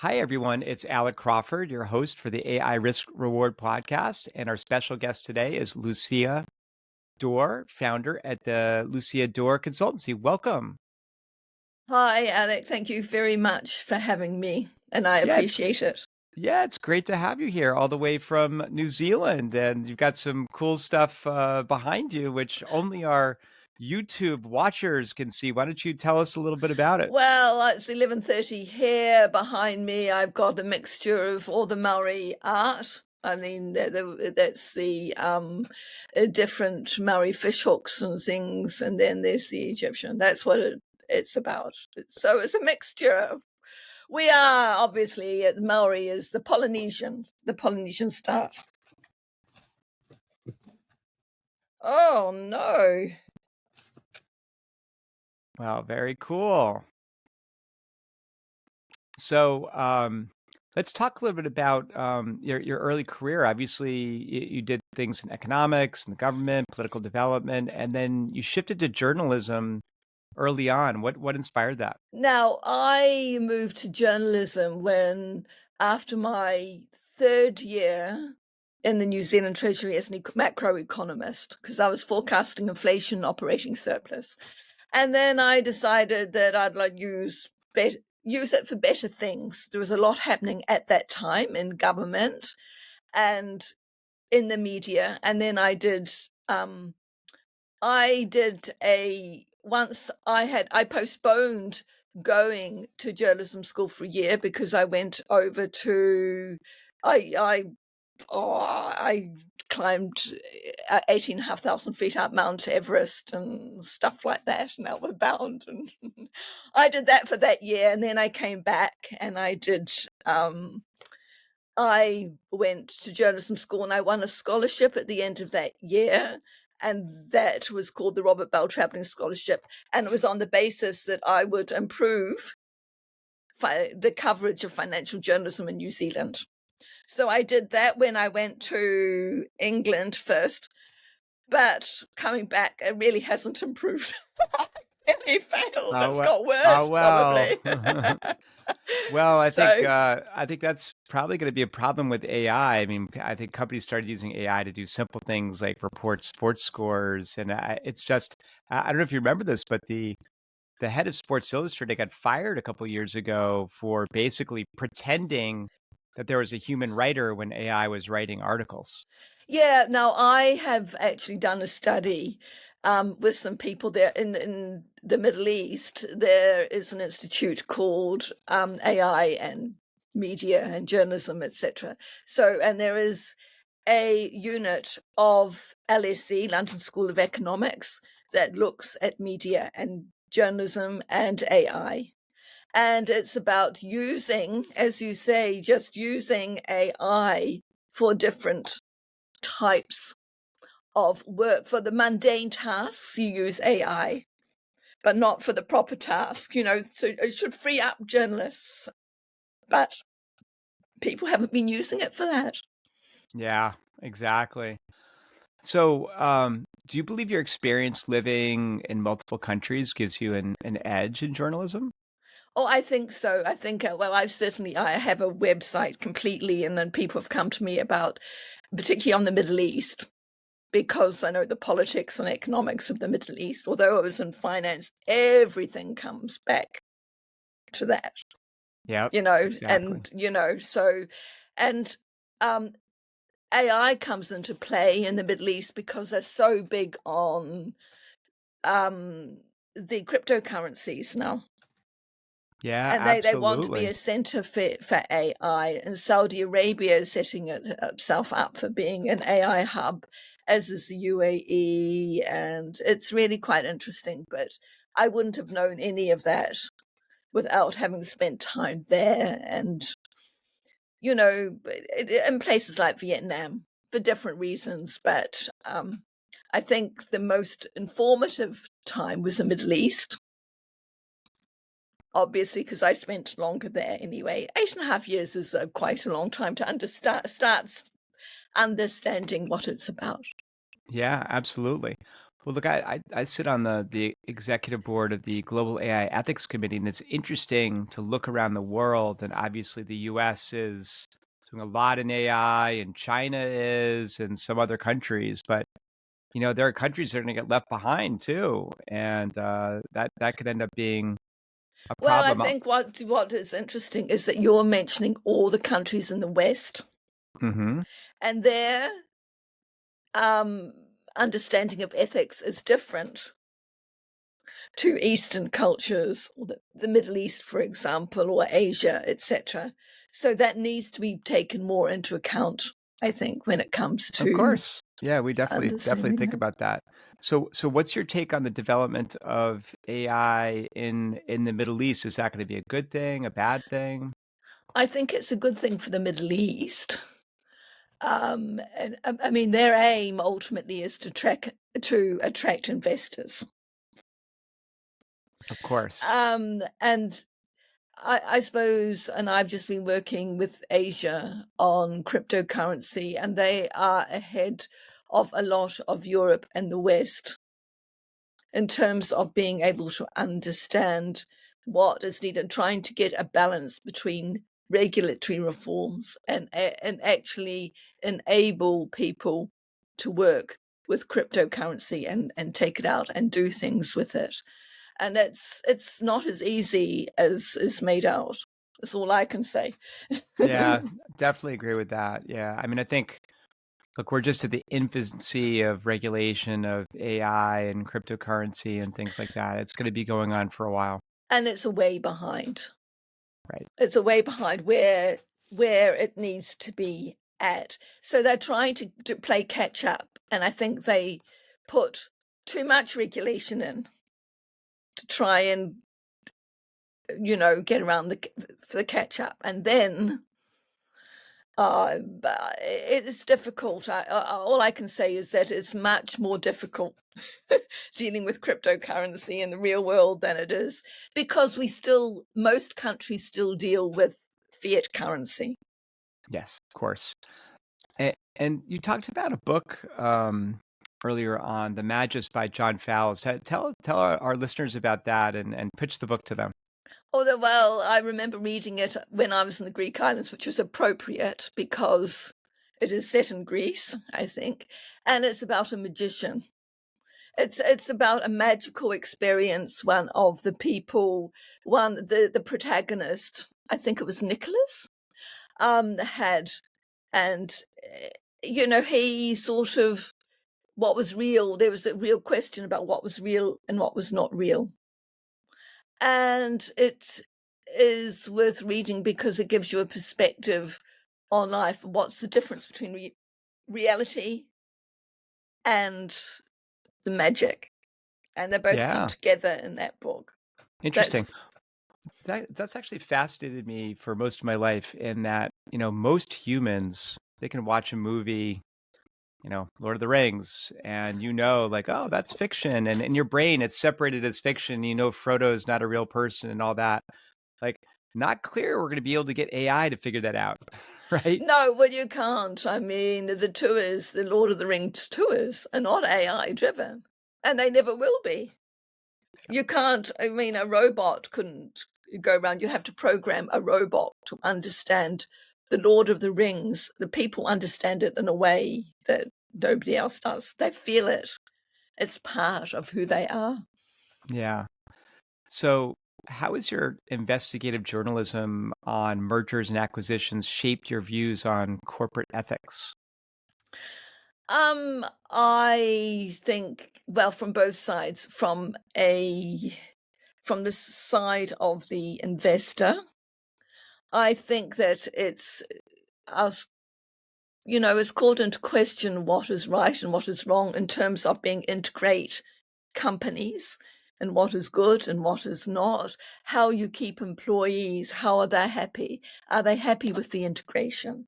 Hi, everyone. It's Alec Crawford, your host for the AI Risk Reward podcast. And our special guest today is Lucia Dore, founder at the Lucia Dore Consultancy. Welcome. Hi, Alec. Thank you very much for having me, and I Yeah, it's appreciate it. it's great to have you here all the way from New Zealand. And you've got some cool stuff behind you, which only our YouTube watchers can see. Why don't you tell us a little bit about it? Well, it's 11:30 here behind me. I've got a mixture of all the Maori art. I mean, that's the different Maori fish hooks and things, and then there's the Egyptian. That's what it's about. So it's a mixture of. We are obviously Maori is the Polynesian start. Oh no. Well, very cool. So, let's talk a little bit about your early career. Obviously, you did things in economics and the government, political development, and then you shifted to journalism early on. What inspired that? Now, I moved to journalism when, after my third year in the New Zealand Treasury as a macroeconomist, because I was forecasting inflation operating surplus. And then I decided that I'd like use it for better things. There was a lot happening at that time in government and in the media. And then I did a once I postponed going to journalism school for a year because I went over to I I climbed 18,500 feet up Mount Everest and stuff like that, and outward bound, and I did that for that year, and then I came back and I went to journalism school and I won a scholarship at the end of that year. And that was called the Robert Bell Travelling Scholarship. And it was on the basis that I would improve the coverage of financial journalism in New Zealand. So I did that when I went to England first. But coming back, it really hasn't improved. It really failed. Oh, It's got oh worse, well. probably. Well, So I think that's probably going to be a problem with AI. I mean, I think companies started using AI to do simple things like report sports scores, and it's just I don't know if you remember this, but the head of Sports Illustrated got fired a couple years ago for basically pretending that there was a human writer when AI was writing articles. yeah, now I have actually done a study with some people there in the Middle East. There is an institute called AI and media and journalism, etc. So, and there is a unit of LSE, London School of Economics, that looks at media and journalism and AI. And it's about using, as you say, just using AI for different types of work. For the mundane tasks, you use AI, but not for the proper task. So it should free up journalists, but people haven't been using it for that. Yeah, exactly. So, do you believe your experience living in multiple countries gives you an edge in journalism? Oh, I think so. I think, well, I have a website completely, and then people have come to me about, particularly on the Middle East, because I know the politics and economics of the Middle East. Although I was in finance, everything comes back to that. Yep, exactly. So, and um, AI comes into play in the Middle East because they're so big on um, the cryptocurrencies now. Yeah, And they want to be absolutely. a center for AI. And Saudi Arabia is setting itself up for being an AI hub, as is the UAE. And it's really quite interesting. But I wouldn't have known any of that without having spent time there and, in places like Vietnam for different reasons. But I think the most informative time was the Middle East, obviously, because I spent longer there anyway. 8.5 years is quite a long time to start understanding what it's about. Yeah, absolutely. Well, look, I sit on the executive board of the Global AI Ethics Committee, and it's interesting to look around the world. And obviously, the U.S. is doing a lot in AI, and China is, and some other countries. But there are countries that are going to get left behind too, and that could end up being a Well, I problem. think what is interesting is that you're mentioning all the countries in the West, Mm-hmm. and their understanding of ethics is different to Eastern cultures, or the Middle East, for example, or Asia, etc. So that needs to be taken more into account, I think, when it comes Of to course. Yeah, we definitely understanding think that. about that. So what's your take on the development of AI in the Middle East? Is that going to be a good thing, a bad thing? I think it's a good thing for the Middle East. And I mean, their aim ultimately is to attract investors. Of course. And I suppose, and I've just been working with Asia on cryptocurrency, and they are ahead of a lot of Europe and the West in terms of being able to understand what is needed, trying to get a balance between regulatory reforms and actually enable people to work with cryptocurrency and take it out and do things with it. And it's not as easy as is made out. That's all I can say. Yeah, definitely agree with that. Yeah. I mean, I think, look, we're just at the infancy of regulation of AI and cryptocurrency and things like that. It's going to be going on for a while. And it's a way behind. Right. It's a way behind where it needs to be at. So they're trying to play catch up, and I think they put too much regulation in to try and get around the catch up, and then but it's difficult. All I can say is that it's much more difficult dealing with cryptocurrency in the real world than it is, because most countries still deal with fiat currency. Yes, of course. And you talked about a book earlier on, The Magus by John Fowles. Tell our listeners about that and pitch the book to them. Although, well, I remember reading it when I was in the Greek islands, which was appropriate because it is set in Greece, I think, and it's about a magician. It's about a magical experience. One of the people, the protagonist, I think it was Nicholas, had, and he sort of what was real. There was a real question about what was real and what was not real, and it is worth reading because it gives you a perspective on life. What's the difference between reality and the magic? And they both come Yeah, together in that book. That's interesting. That's actually fascinated me for most of my life in that, most humans, they can watch a movie, Lord of the Rings, and like, oh, that's fiction. And in your brain, it's separated as fiction. Frodo's not a real person and all that. Like, not clear we're going to be able to get AI to figure that out, right? no, well, you can't. I mean, the Lord of the Rings tours are not AI driven, and they never will be. You can't, I mean, a robot couldn't go around. You have to program a robot to understand the Lord of the Rings. The people understand it in a way that nobody else does. They feel it. It's part of who they are. Yeah. So, how has your investigative journalism on mergers and acquisitions shaped your views on corporate ethics? I think, well, from both sides, from the side of the investor, I think that it's us, it's called into question what is right and what is wrong in terms of being integrate companies and what is good and what is not, how you keep employees, how are they happy? Are they happy with the integration?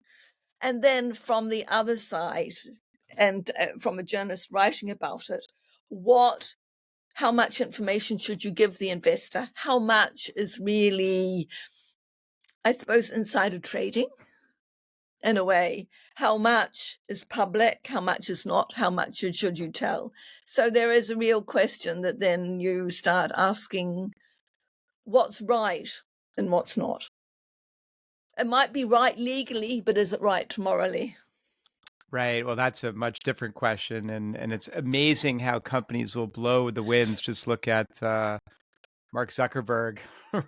And then from the other side, and from a journalist writing about it, how much information should you give the investor? How much is really, I suppose, insider trading? in a way. How much is public? How much is not? How much should you tell? So there is a real question that then you start asking what's right and what's not. It might be right legally, but is it right morally? Right. Well, that's a much different question, and it's amazing how companies will blow the winds. Just look at Mark Zuckerberg,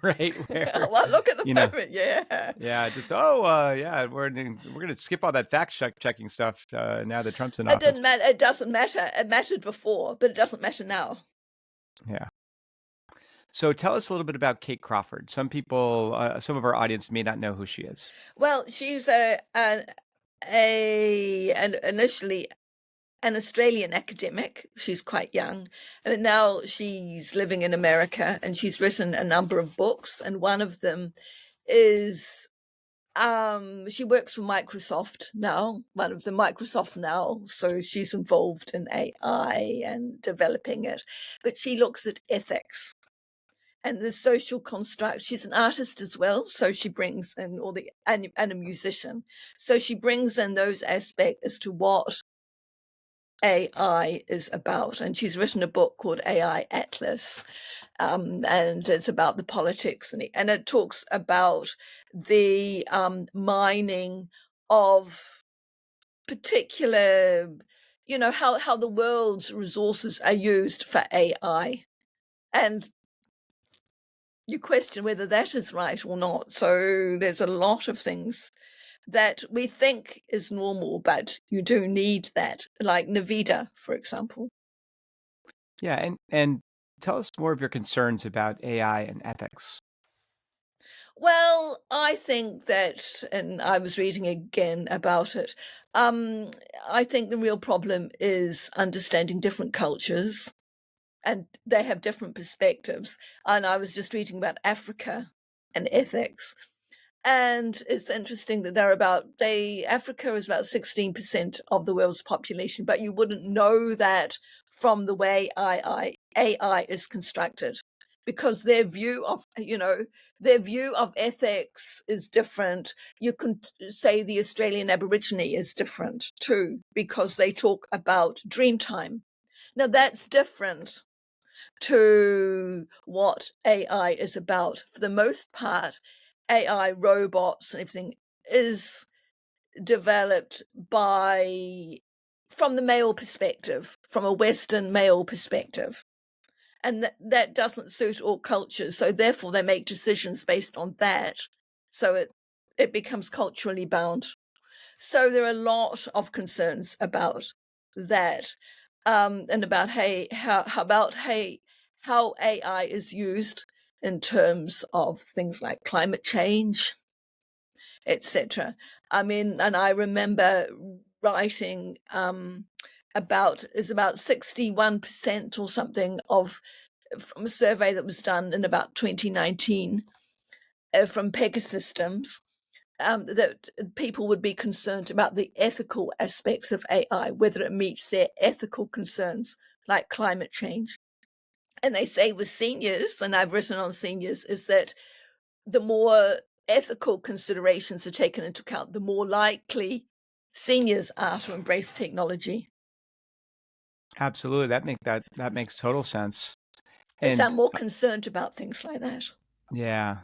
right? Where Well, look at the you know, moment, yeah. yeah, just yeah, we're gonna skip all that checking stuff now that Trump's in It office. didn't matter. It doesn't matter. It mattered before, but it doesn't matter now. Yeah. So tell us a little bit about Kate Crawford. Some of our audience may not know who she is. Well, she's initially an Australian academic. She's quite young, and now she's living in America, and she's written a number of books, and one of them is she works for Microsoft now, one of the Microsoft now, so she's involved in AI and developing it, but she looks at ethics and the social construct. She's an artist as well, so she brings in all the and a musician, so she brings in those aspects as to what AI is about. And she's written a book called AI Atlas, and it's about the politics, and it talks about the mining of particular, how the world's resources are used for AI. And you question whether that is right or not. So there's a lot of things that we think is normal, but you do need that, like Nvidia, for example. Yeah, and tell us more of your concerns about AI and ethics. Well, I think that, and I was reading again about it, um, I think the real problem is understanding different cultures, and they have different perspectives. And I was just reading about Africa and ethics. And it's interesting that Africa is about 16% of the world's population, but you wouldn't know that from the way AI is constructed, because their view of ethics is different. You can say the Australian Aborigine is different too, because they talk about dream time. Now that's different to what AI is about. For the most part, AI robots and everything is developed from the male perspective, from a Western male perspective. And that doesn't suit all cultures. So therefore they make decisions based on that. So it becomes culturally bound. So there are a lot of concerns about that, and about how AI is used in terms of things like climate change, etc. I mean, and I remember writing about 61% or something from a survey that was done in about 2019 from Pegasystems, that people would be concerned about the ethical aspects of AI, whether it meets their ethical concerns like climate change. And they say with seniors, and I've written on seniors, is that the more ethical considerations are taken into account, the more likely seniors are to embrace technology. Absolutely, that makes total sense. They And sound more concerned about things like that. yeah,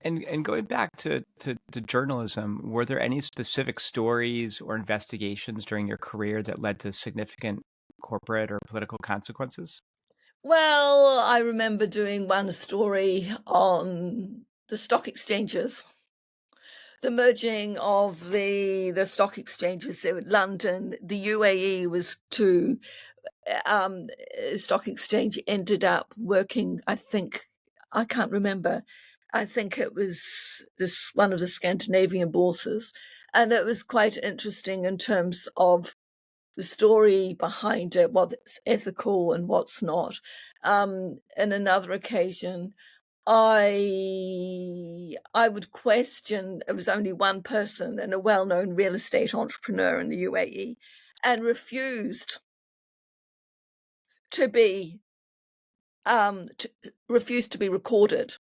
and going back to journalism, were there any specific stories or investigations during your career that led to significant corporate or political consequences? Well, I remember doing one story on the stock exchanges, the merging of the stock exchanges. London, the UAE was two. Stock exchange ended up working, I think, I can't remember. I think it was this one of the Scandinavian bourses, and it was quite interesting in terms of the story behind it, what's ethical and what's not. In another occasion, I would question, it was only one person and a well-known real estate entrepreneur in the UAE, and to be refused to be recorded,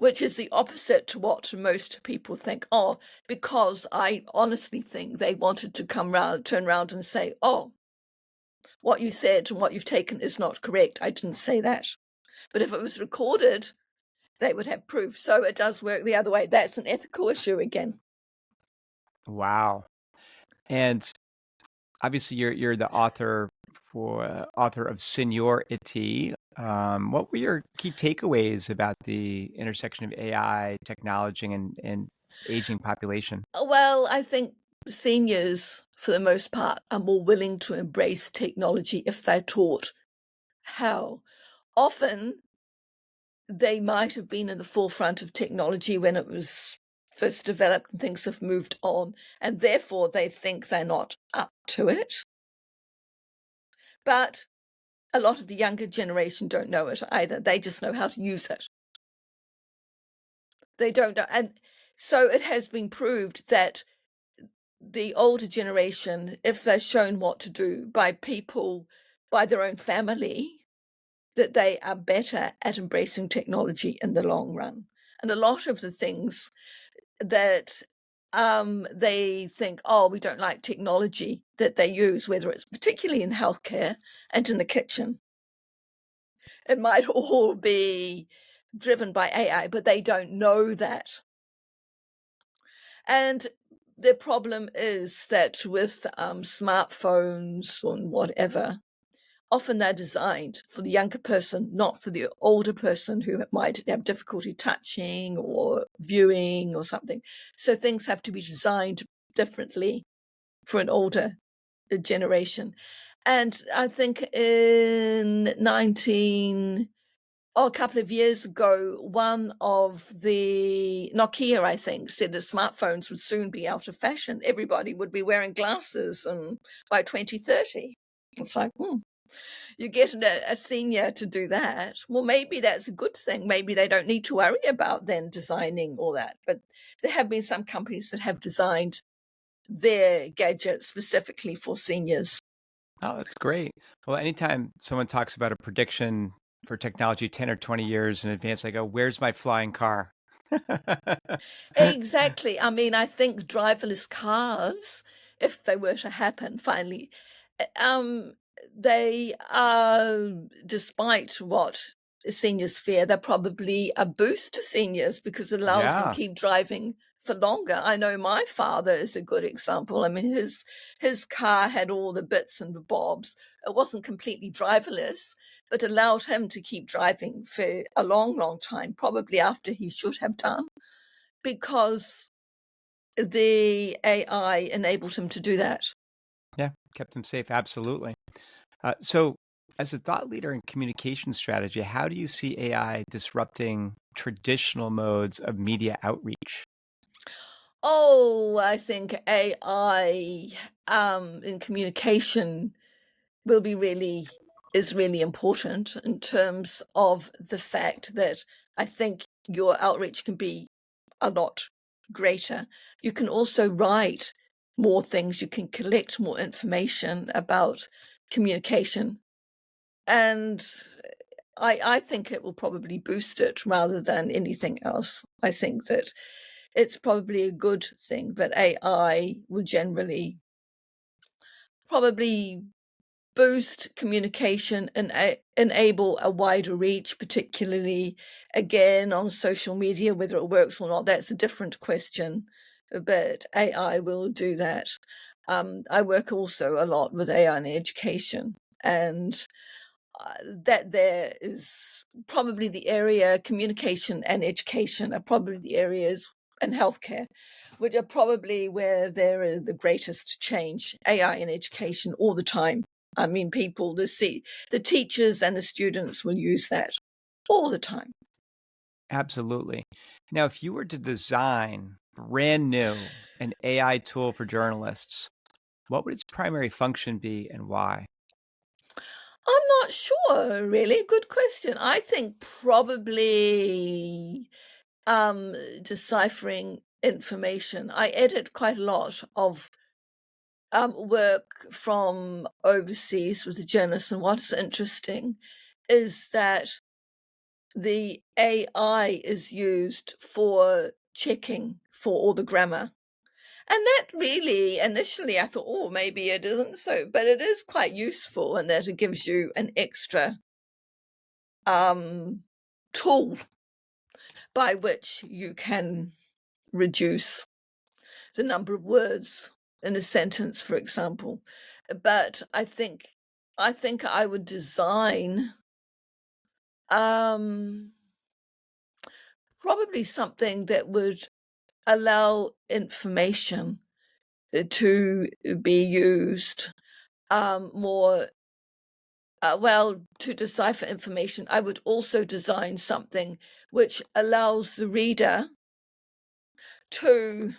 which is the opposite to what most people think. Oh, because I honestly think they wanted to turn around and say, oh, what you said and what you've taken is not correct. I didn't say that. But if it was recorded, they would have proof. So it does work the other way. That's an ethical issue again. Wow. And obviously you're the author of Seniority. What were your key takeaways about the intersection of AI, technology, and aging population? Well, I think seniors, for the most part, are more willing to embrace technology if they're taught how. Often they might have been in the forefront of technology when it was first developed and things have moved on, and therefore they think they're not up to it. But a lot of the younger generation don't know it either. They just know how to use it. They don't know. And so it has been proved that the older generation, if they're shown what to do by people, by their own family, that they are better at embracing technology in the long run. And a lot of the things that they think, oh, we don't like technology that they use, whether it's particularly in healthcare and in the kitchen, it might all be driven by AI, but they don't know that. And the problem is that with smartphones and whatever, often they're designed for the younger person, not for the older person who might have difficulty touching or viewing or something. So things have to be designed differently for an older generation. And I think a couple of years ago, one of the Nokia, I think, said that smartphones would soon be out of fashion. Everybody would be wearing glasses and by 2030. It's like, you get a senior to do that. Well, maybe that's a good thing. Maybe they don't need to worry about then designing all that. But there have been some companies that have designed their gadgets specifically for seniors. Oh, that's great. Well, anytime someone talks about a prediction for technology 10 or 20 years in advance, I go, "Where's my flying car?" Exactly. I mean, I think driverless cars, if they were to happen finally, uh, um, they are, despite what seniors fear, they're probably a boost to seniors because it allows them to Yeah, keep driving for longer. I know my father is a good example. I mean, his car had all the bits and the bobs. It wasn't completely driverless, but allowed him to keep driving for a long, long time, probably after he should have done because the AI enabled him to do that. yeah, kept them safe, absolutely. So as a thought leader in communication strategy, how do you see AI disrupting traditional modes of media outreach? Oh, I think AI in communication will be is really important in terms of the fact that I think your outreach can be a lot greater. You can also write more things, you can collect more information about communication. And I think it will probably boost it rather than anything else. I think that it's probably a good thing, but AI will generally probably boost communication and enable a wider reach, particularly again on social media. Whether it works or not, that's a different question, but AI will do that. I work also a lot with AI in education, and that there is probably the area communication and education are probably the areas and healthcare which are probably where there is the greatest change. AI in education all the time. I mean, the teachers and the students will use that all the time. Absolutely. Now, if you were to design brand new an AI tool for journalists, what would its primary function be and why? I'm not sure, really. Good question. I think probably um deciphering information. I edit quite a lot of work from overseas with the journalists, and what's interesting is that the AI is used for checking for all the grammar. And that really, initially, I thought, oh, maybe it isn't so, but it is quite useful in that it gives you an extra tool by which you can reduce the number of words in a sentence, for example. But I think I would design probably something that would allow information to be used more to decipher information. I would also design something which allows the reader to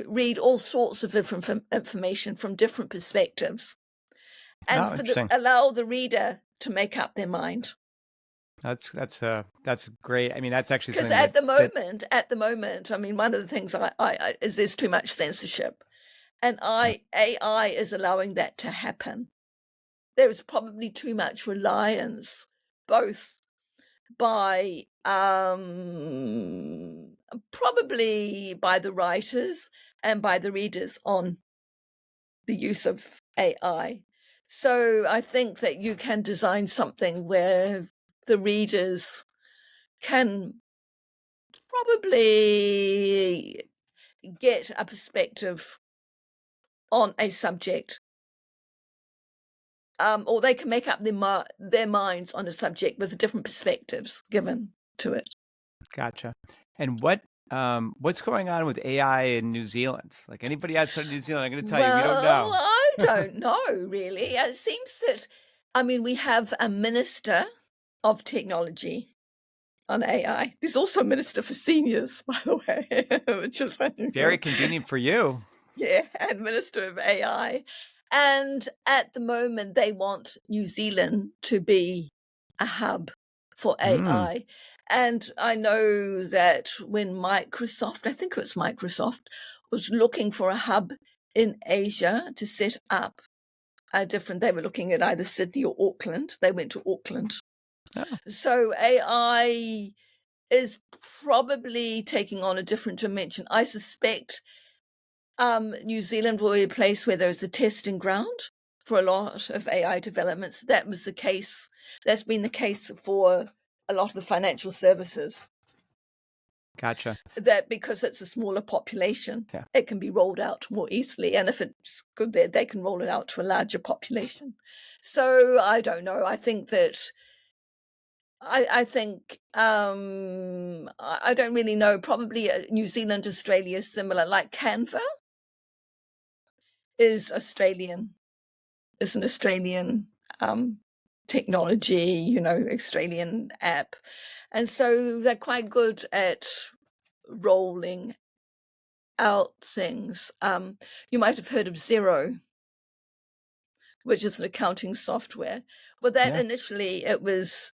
read all sorts of different information from different perspectives, and Oh, interesting. allow the reader to make up their mind. That's great. I mean, that's actually Because something at the that moment, I mean, one of the things I is there's too much censorship, and yeah, AI is allowing that to happen. There is probably too much reliance, both by probably by the writers and by the readers on the use of AI. So I think that you can design something where the readers can probably get a perspective on a subject, or they can make up their minds on a subject with different perspectives given to it. gotcha. And what's going on with AI in New Zealand? Like anybody outside of New Zealand, I'm going to tell you, we don't Well, know. I don't know really. It seems that, I mean, we have a minister of technology on AI. There's also a minister for seniors, by the way, which is Very unusual. convenient for you. Yeah, and Minister of AI. And at the moment, they want New Zealand to be a hub for Mm, AI. And I know that when Microsoft, I think it was Microsoft, was looking for a hub in Asia to set up a different, they were looking at either Sydney or Auckland. They went to Auckland. oh, So AI is probably taking on a different dimension. I suspect New Zealand will be a place where there's a testing ground for a lot of AI developments. That was the case. That's been the case for a lot of the financial services. gotcha. That because it's a smaller population, Yeah. it can be rolled out more easily. And if it's good there, they can roll it out to a larger population. So I don't know. I think that I think I don't really know. Probably New Zealand, Australia is similar. Like Canva is Australian. Is an Australian technology, Australian app. And so they're quite good at rolling out things. You might have heard of Xero, which is an accounting software. Well, that Yeah. initially it was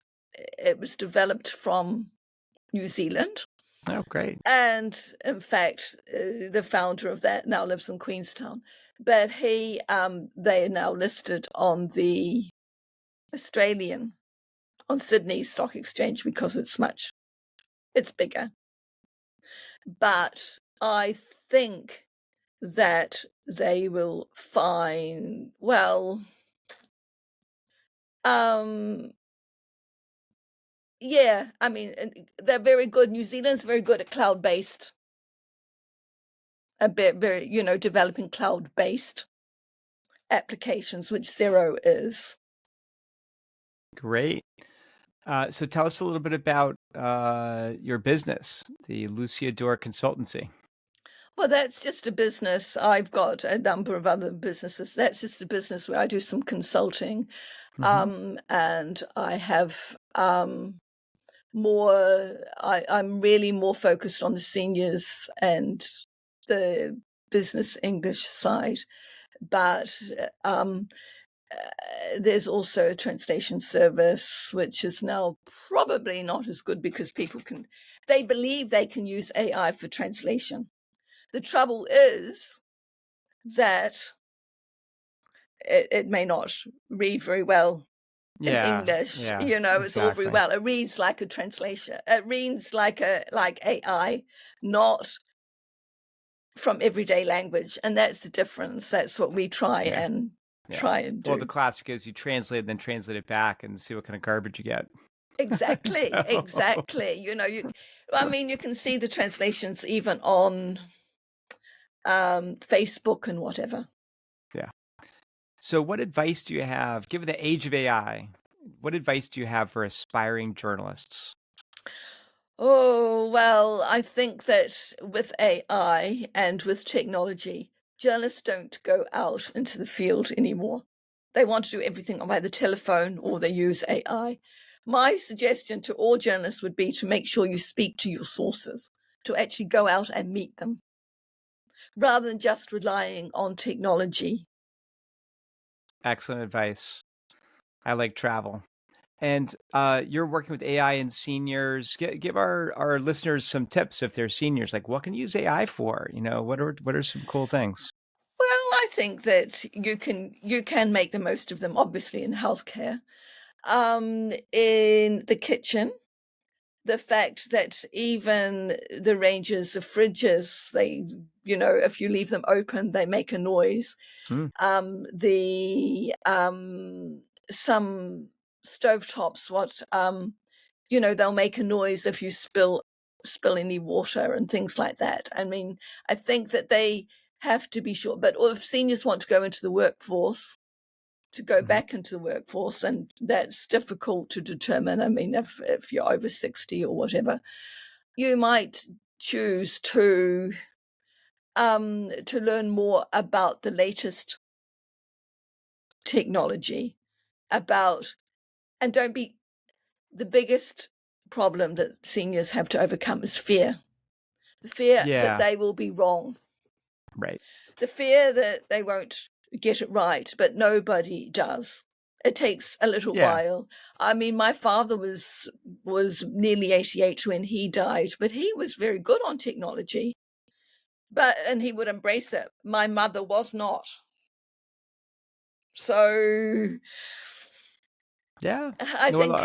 developed from New Zealand. Oh, great. And in fact, the founder of that now lives in Queenstown. But they are now listed on the on Sydney Stock Exchange because it's bigger. But I think that they will find, yeah, I mean, they're very good. New Zealand's very good at cloud-based, developing cloud-based applications, which Xero is. Great. So tell us a little bit about your business, the Lucia Dore Consultancy. Well, that's just a business. I've got a number of other businesses. That's just a business where I do some consulting. Hmm. And I have I'm really more focused on the seniors and the business English side. But there's also a translation service, which is now probably not as good because they believe they can use AI for translation. The trouble is that it may not read very well in Yeah, English. yeah, It's all very exactly. well. It reads like a translation. It reads like AI, not from everyday language, and that's the difference. That's what we try Yeah, and yeah. Well, the do. classic is you translate and then translate it back and see what kind of garbage you get. Exactly, So, exactly. I mean, you can see the translations even on Facebook and whatever. yeah. So what advice do you have, given the age of AI, what advice do you have for aspiring journalists? Oh, well, I think that with AI and with technology, journalists don't go out into the field anymore. They want to do everything by the telephone or they use AI. My suggestion to all journalists would be to make sure you speak to your sources, to actually go out and meet them, rather than just relying on technology. Excellent advice. I like travel. And you're working with AI and seniors. Give our listeners some tips if they're seniors. Like, what can you use AI for? What are some cool things? Well, I think that you can make the most of them, obviously, in healthcare, in the kitchen. The fact that even the ranges of fridges, if you leave them open, they make a noise. Mm, The Some stovetops, they'll make a noise if you spill any water and things like that. I mean, I think that they have to be sure. But if seniors want to go into the workforce, to go mhm. back into the workforce, and that's difficult to determine. I mean, if you're over 60 or whatever, you might choose to learn more about the latest technology, about and don't be the biggest problem that seniors have to overcome is fear. The fear that Yeah, they will be wrong, right. the fear that they won't get it right, but nobody does. It takes a little Yeah, while. I mean, my father was nearly 88 when he died, but he was very good on technology. And he would embrace it. My mother was not. So yeah. I Well, think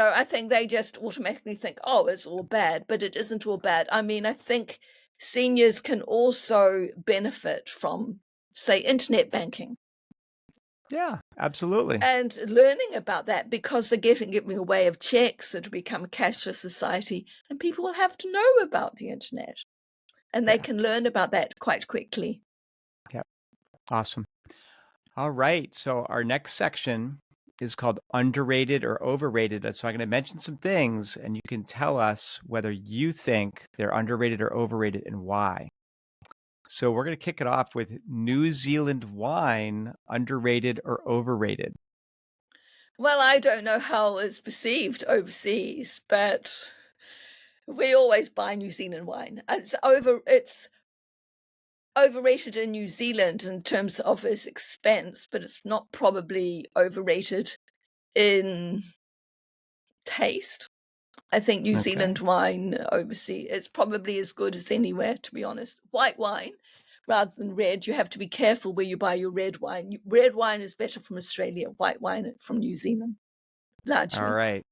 I think they just automatically think, oh, it's all bad, but it isn't all bad. I mean, I think seniors can also benefit from, say, internet banking yeah, absolutely. and learning about that, because they're giving away of checks. It'll become a cashless society, and people will have to know about the internet, and they Yeah, can learn about that quite quickly. yeah. Awesome. All right. So our next section is called underrated or overrated. So I'm going to mention some things, and you can tell us whether you think they're underrated or overrated and why. So we're going to kick it off with New Zealand wine, underrated or overrated? Well, I don't know how it's perceived overseas, but we always buy New Zealand wine. It's overrated in New Zealand in terms of its expense, but it's not probably overrated in taste. I think New Okay. Zealand wine overseas is probably as good as anywhere, to be honest. White wine rather than red. You have to be careful where you buy your red wine. Red wine is better from Australia, white wine from New Zealand, All largely, right.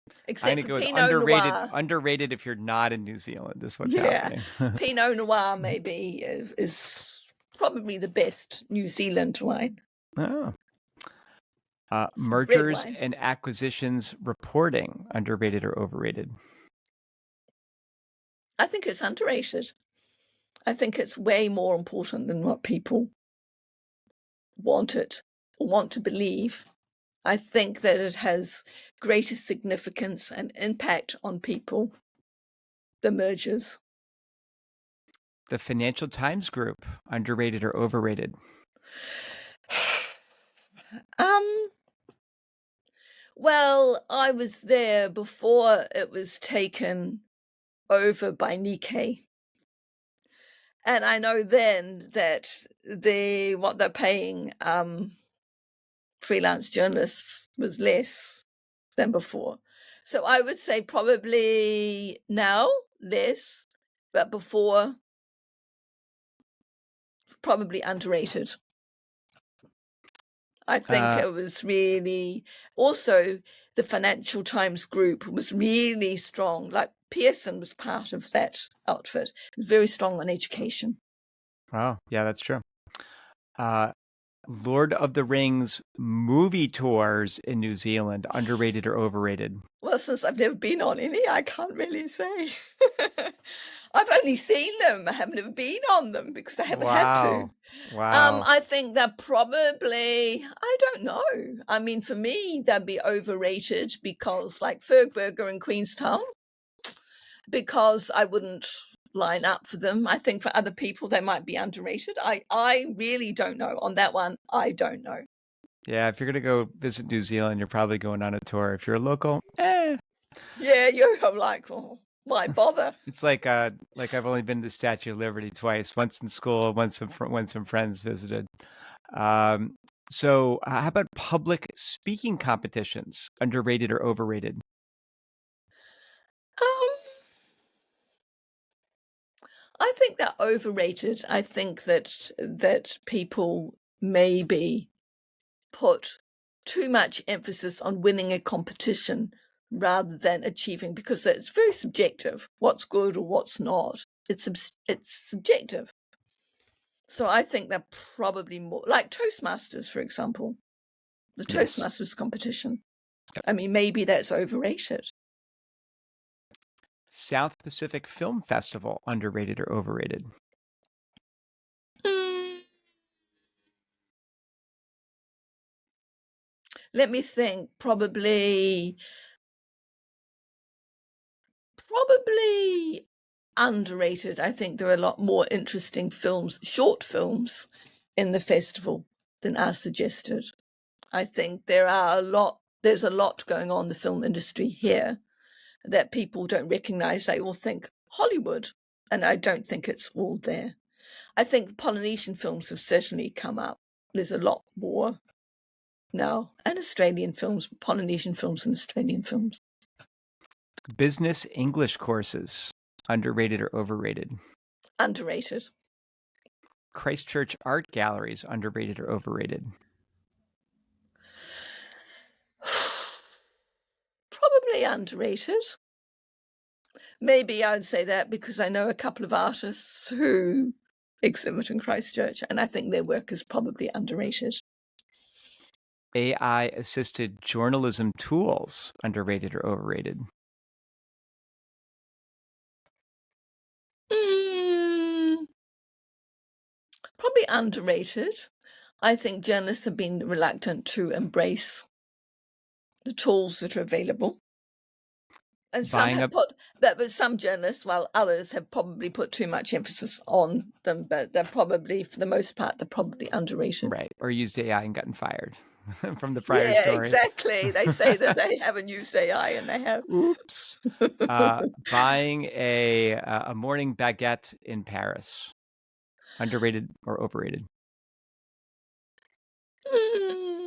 I'm except going to for go with Pinot underrated. Noir. Underrated if you're not in New Zealand is what's Yeah, happening. Pinot Noir maybe is probably the best New Zealand wine, Oh. red Mergers wine. and acquisitions reporting, underrated or overrated? I think it's underrated. I think it's way more important than what people want it or want to believe. I think that it has greater significance and impact on people, the mergers. The Financial Times Group, underrated or overrated? Um, well, I was there before it was taken over by Nikkei. And I know then that what they're paying freelance journalists was less than before. So I would say probably now less, but before probably underrated. I think Uh, it was really also the Financial Times group was really strong. Like Pearson was part of that outfit. It was very strong on education. oh, yeah, that's true. Uh, Lord of the Rings movie tours in New Zealand, underrated or overrated? Well, since I've never been on any, I can't really say. I've only seen them. I haven't ever been on them because I haven't had to. Wow. Wow. I think they're probably, I don't know. I mean, for me, they'd be overrated because, like Fergburger in Queenstown, because I wouldn't line up for them. I think for other people, they might be underrated. I really don't know. On that one, I don't know. Yeah, if you're gonna go visit New Zealand, you're probably going on a tour. If you're a local, eh. Yeah, you're like, oh, why bother? It's like I've only been to the Statue of Liberty twice, once in school, when some friends visited. Um, so how about public speaking competitions? Underrated or overrated? Um, I think they're overrated. I think that people maybe put too much emphasis on winning a competition rather than achieving, because it's very subjective. What's good or what's not? It's subjective. So I think they're probably more like Toastmasters, for example, the Yes. Toastmasters competition. Yep. I mean, maybe that's overrated. South Pacific Film Festival, underrated or overrated? Mm, let me think. Probably underrated. I think there are a lot more interesting films, short films, in the festival than are suggested. I think there's a lot going on in the film industry here that people don't recognize. They all think Hollywood, and I don't think it's all there. I think Polynesian films have certainly come up. There's a lot more now, and Australian films, Polynesian films and Australian films. Business English courses, underrated or overrated? Underrated. Christchurch art galleries, underrated or overrated? Probably underrated. Maybe I'd say that because I know a couple of artists who exhibit in Christchurch, and I think their work is probably underrated. AI assisted journalism tools, underrated or overrated? Mm, probably underrated. I think journalists have been reluctant to embrace the tools that are available. And some Buying have up, put that, but some journalists, while others have probably put too much emphasis on them, but they're probably, for the most part, they're probably underrated. right, or used AI and gotten fired from the prior Yeah, story. exactly. They say that they haven't used AI, and they have. Oops. Buying a morning baguette in Paris, underrated or overrated?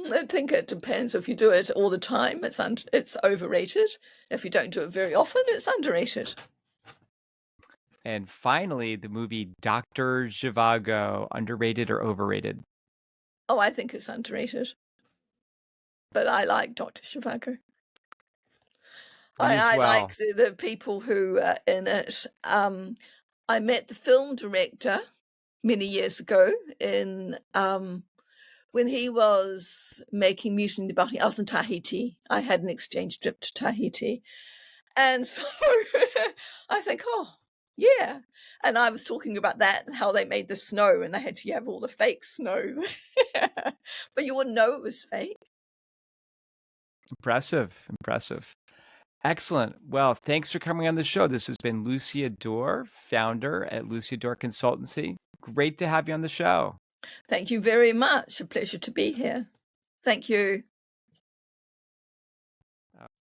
I think it depends. If you do it all the time, it's overrated. If you don't do it very often, it's underrated. And finally, the movie Dr. Zhivago, underrated or overrated? Oh, I think it's underrated. But I like Dr. Zhivago. Me as I well. like the people who are in it. I met the film director many years ago in when he was making Mutiny in the Bounty. I was in Tahiti. I had an exchange trip to Tahiti. And so I think, oh, yeah. And I was talking about that and how they made the snow and they had to have all the fake snow. But you wouldn't know it was fake. Impressive. Impressive. Excellent. Well, thanks for coming on the show. This has been Lucia Dore, founder at Lucia Dore Consultancy. Great to have you on the show. Thank you very much. A pleasure to be here. Thank you.